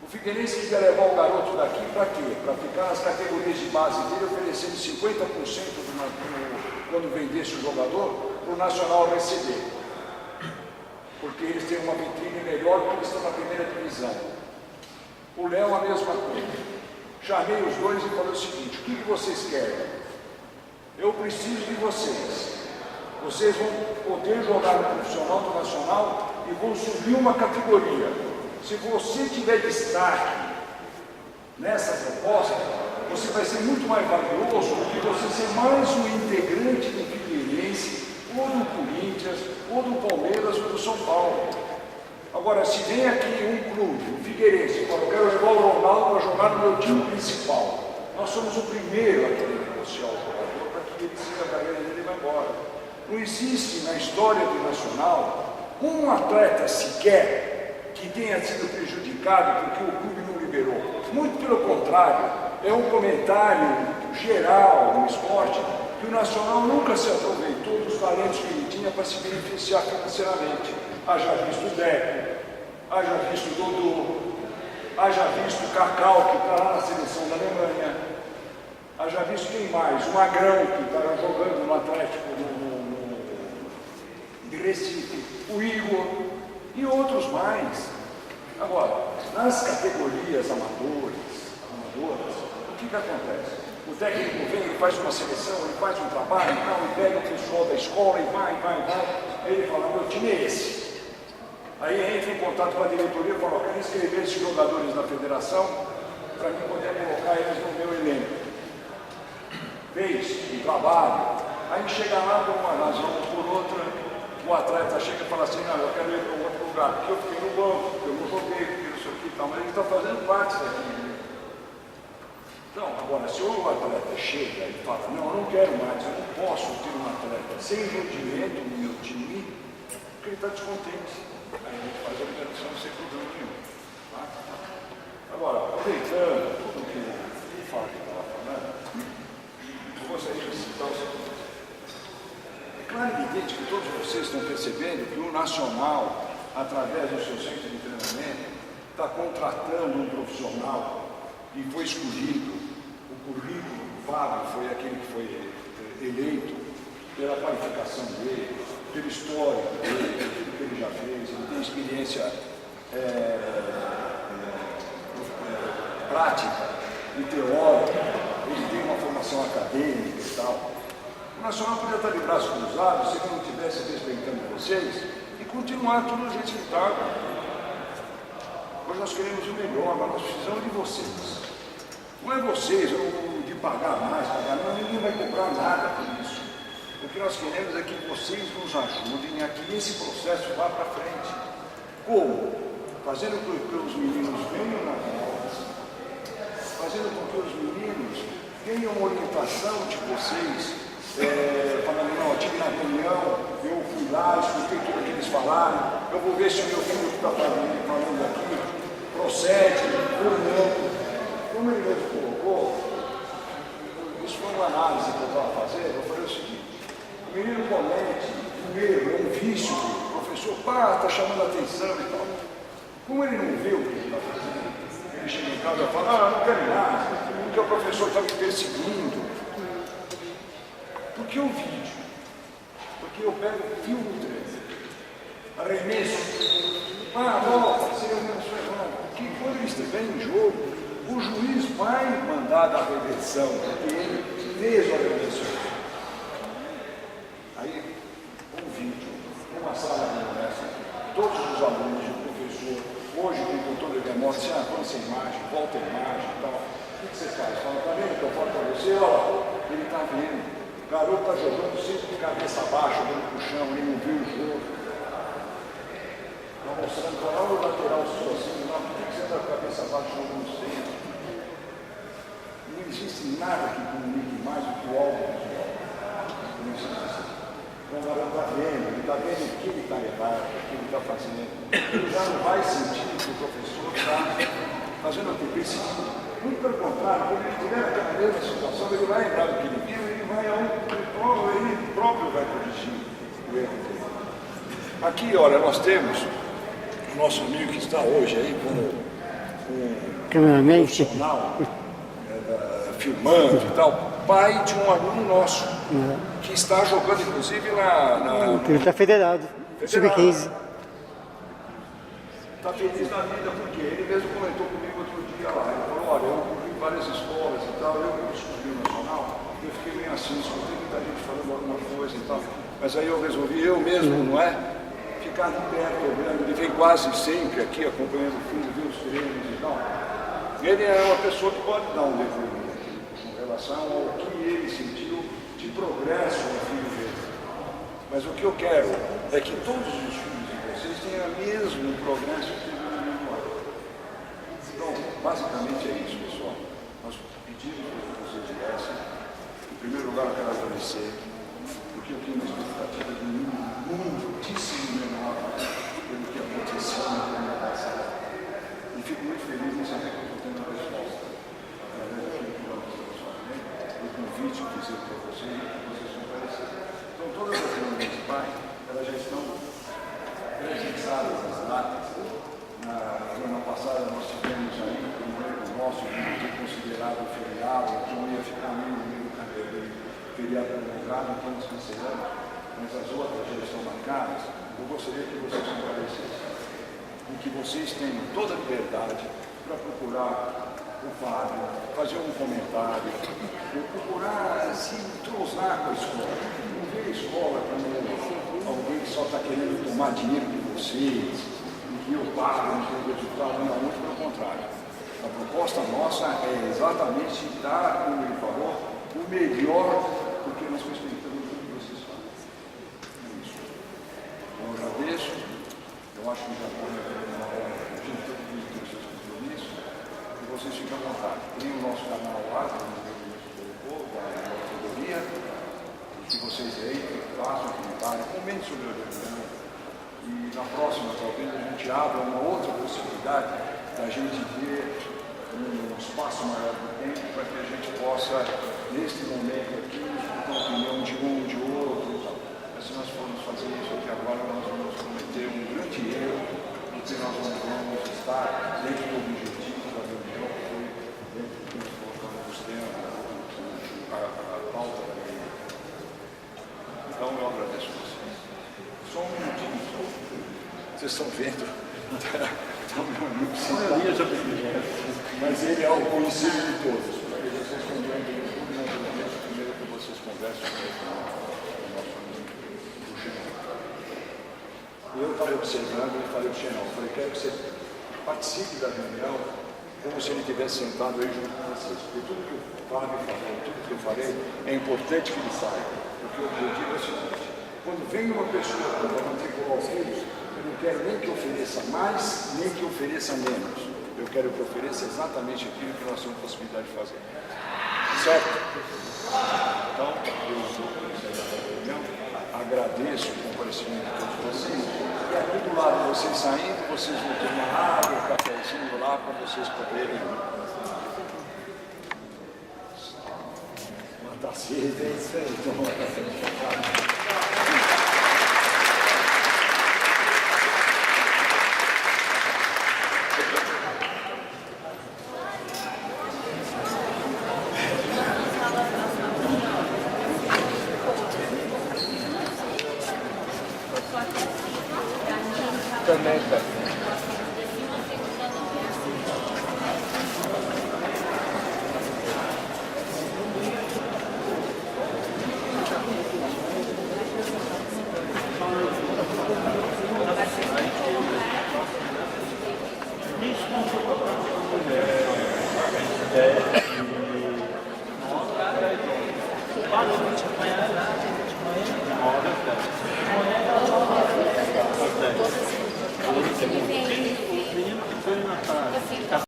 O Figueirense queria levar o garoto daqui para quê? Para ficar nas categorias de base dele, oferecendo 50% quando vendesse o jogador, para o Nacional receber. Porque eles têm uma vitrine melhor porque eles estão na primeira divisão. O Léo, a mesma coisa. Chamei os dois e falei o seguinte, o que vocês querem? Eu preciso de vocês. Vocês vão poder jogar no profissional do Nacional e vão subir uma categoria. Se você tiver destaque nessa proposta, você vai ser muito mais valioso do que você ser mais um integrante do Figueirense, ou do Corinthians, ou do Palmeiras, ou do São Paulo. Agora, se vem aqui um clube, o Figueirense, fala, eu quero levar o Ronaldo para jogar no meu time principal, nós somos o primeiro a querer negociar o jogador para que ele siga a carreira dele e vá embora. Não existe na história do Nacional um atleta sequer que tenha sido prejudicado porque o clube não liberou. Muito pelo contrário, é um comentário geral no esporte que o Nacional nunca se aproveitou dos talentos que ele tinha para se beneficiar financeiramente. Haja visto o Deco, haja visto o Dodô, haja visto o Cacau, que está lá na seleção da Alemanha, haja visto quem mais? O Magrão, que está jogando no Atlético de Recife, o Igor e outros mais. Agora, nas categorias amadoras, o que acontece? O técnico vem, ele faz uma seleção, ele faz um trabalho, ele pega o pessoal da escola e vai. Aí ele fala, meu time é esse. Aí entra em contato com a diretoria e fala, eu quero inscrever esses jogadores na federação para mim poder colocar eles no meu elenco. Fez um trabalho. Aí chega lá por uma razão ou por outra, o atleta chega e fala assim, não, eu quero ir para outro lugar, porque eu fiquei no banco, porque eu não joguei, porque não sei o que e tal, mas ele está fazendo parte daqui. Então, agora, se o atleta chega e fala, não, eu não quero mais, eu não posso ter um atleta sem rendimento no meu time, porque ele está descontente. Aí a gente faz a liberação sem problema nenhum. Tá? Agora, aproveitando tudo que o Fábio estava falando, eu gostaria de citar o seguinte. É claro e evidente que todos vocês estão percebendo que o Nacional, através do seu centro de treinamento, está contratando um profissional e foi escolhido. O currículo do Fábio foi aquele que foi eleito pela qualificação dele, pela história dele, pelo que ele já fez, ele tem experiência prática e teórica, ele tem uma formação acadêmica e tal. O Nacional podia estar de braços cruzados se ele não estivesse respeitando vocês e continuar tudo do jeito que estava. Hoje nós queremos o melhor, mas nós precisamos de vocês. Não é vocês de pagar mais, não, ninguém vai comprar nada por isso. O que nós queremos é que vocês nos ajudem a que esse processo vá para frente. Como? Fazendo com que os meninos venham nas aulas, fazendo com que os meninos tenham uma orientação de vocês, falando, não, eu estive na reunião, eu fui lá, escutei tudo que eles falaram, eu vou ver se o meu filho que está falando aqui procede ou não. Como ele mesmo colocou, isso foi uma análise que eu estava fazendo, eu falei o seguinte, o menino comete um erro, é um vício, o professor está chamando a atenção e tal. Como ele não vê o que ele está fazendo, ele chega em casa e fala, não quero mais, porque o professor está me perseguindo. Por que o vídeo? Porque eu pego filtro, arremesso, volta, seria o mesmo irmão. Que quando ele estiver em jogo, o juiz vai mandar da reversão, porque ele fez a reversão. Aí, um vídeo, uma sala como essa, todos os alunos, o professor, hoje com o controle remoto, você avança a imagem, volta a imagem e tal. O que você faz? Fala, tá vendo que eu falo para você? Olha, ele está vendo. O garoto está jogando sempre de cabeça baixa, olhando para o chão, ele não viu o jogo. Está mostrando, olha o lateral sozinho, não, por que você está com a cabeça baixa jogando sempre? Não existe nada que comunique mais do que o audiovisual. Não existe isso. Então, o garoto está vendo, ele está vendo o que ele está errado, o que ele está fazendo. Ele já não vai sentir que o professor está fazendo o que perseguindo. Muito pelo contrário, quando ele estiver naquela mesma situação, ele vai lembrar do que ele viu, ele próprio vai corrigir o erro dele. Aqui, olha, nós temos o nosso amigo que está hoje aí como um profissional, filmando e tal, pai de um aluno nosso, que está jogando, inclusive, Ele está federado, sub-15. Está feliz na vida, porque ele mesmo comentou comigo outro dia lá. Ele falou, olha, eu cobri várias escolas e tal, eu descobri o Nacional, eu fiquei meio assim, escutei muita gente falando alguma coisa e tal. Mas aí eu resolvi, eu mesmo, não é? Ficar de perto, olhando. Ele vem quase sempre aqui, acompanhando o filho, ver os treinos e tal. Ele é uma pessoa que pode dar um depoimento aqui, com relação ao que ele sentiu de progresso no filho dele. Mas o que eu quero é que todos os filhos vocês tenham o mesmo progresso que teve no mesmo ano. Então, basicamente é isso, pessoal. Nós pedimos que vocês viessem. Em primeiro lugar, eu quero agradecer, porque eu tenho uma expectativa de muitíssimo menor pelo que aconteceu na primeira passada. E fico muito feliz em saber que eu estou tendo a resposta. Através daquilo que nós fazemos, o convite que fizeram para vocês, que vocês compareceram. Então, todas as reuniões de pai, elas já estão registradas as datas. Na semana passada nós tivemos aí um erro nosso de considerado feriado, então ia ficar meio no meio do feriado prolongado, então nós cancelamos, mas as outras já estão marcadas. Eu gostaria que vocês comparecessem e que vocês tenham toda a liberdade para procurar o Fábio, fazer um comentário, procurar se entrosar com a escola. Não ver a escola como alguém que só está querendo tomar dinheiro de vocês, e que eu pago, não tenho resultado, não, muito pelo contrário. A proposta nossa é exatamente dar, como ele falou, o melhor, porque nós respeitamos o que vocês fazem. É isso. Eu agradeço, eu acho que já está na hora de todos os seus compromissos, e vocês ficam à vontade. Tem o nosso canal lá, como o ministro colocou, da Rodovia, que vocês aí façam comentário, comentem sobre a reunião. E na próxima, talvez, a gente abra uma outra possibilidade da gente ter um espaço maior de tempo para que a gente possa, neste momento aqui, escutar a opinião de um, de outro e tal. Mas se nós formos fazer isso aqui agora, nós vamos cometer um grande erro, porque nós não vamos estar dentro do objetivo da reunião, que foi dentro do que nós colocamos a pauta da reunião. Então, eu agradeço a vocês. Só um minutinho, só. Vocês estão vendo? Então, meu amigo, mas ele é o conhecido de todos. Porque vocês estão vendo tudo, mas eu deixo primeiro que vocês conversem com o nosso amigo, o Xenão. Eu estava observando e falei ao Xenão, quero que você participe da reunião como se ele estivesse sentado aí junto com vocês. Porque tudo que o Fábio falou, tudo que eu falei, é importante que ele saiba. Porque o objetivo é o seguinte: quando vem uma pessoa para matricular os filhos, eu não quero nem que ofereça mais, nem que ofereça menos. Eu quero que ofereça exatamente aquilo que nós temos possibilidade de fazer. Certo? Então, eu agradeço o comparecimento de todos vocês. E aqui do lado de vocês saindo, vocês vão ter uma água, um cafezinho lá para vocês poderem matar sede. É isso aí. Também, cara. Parou de te apanhar.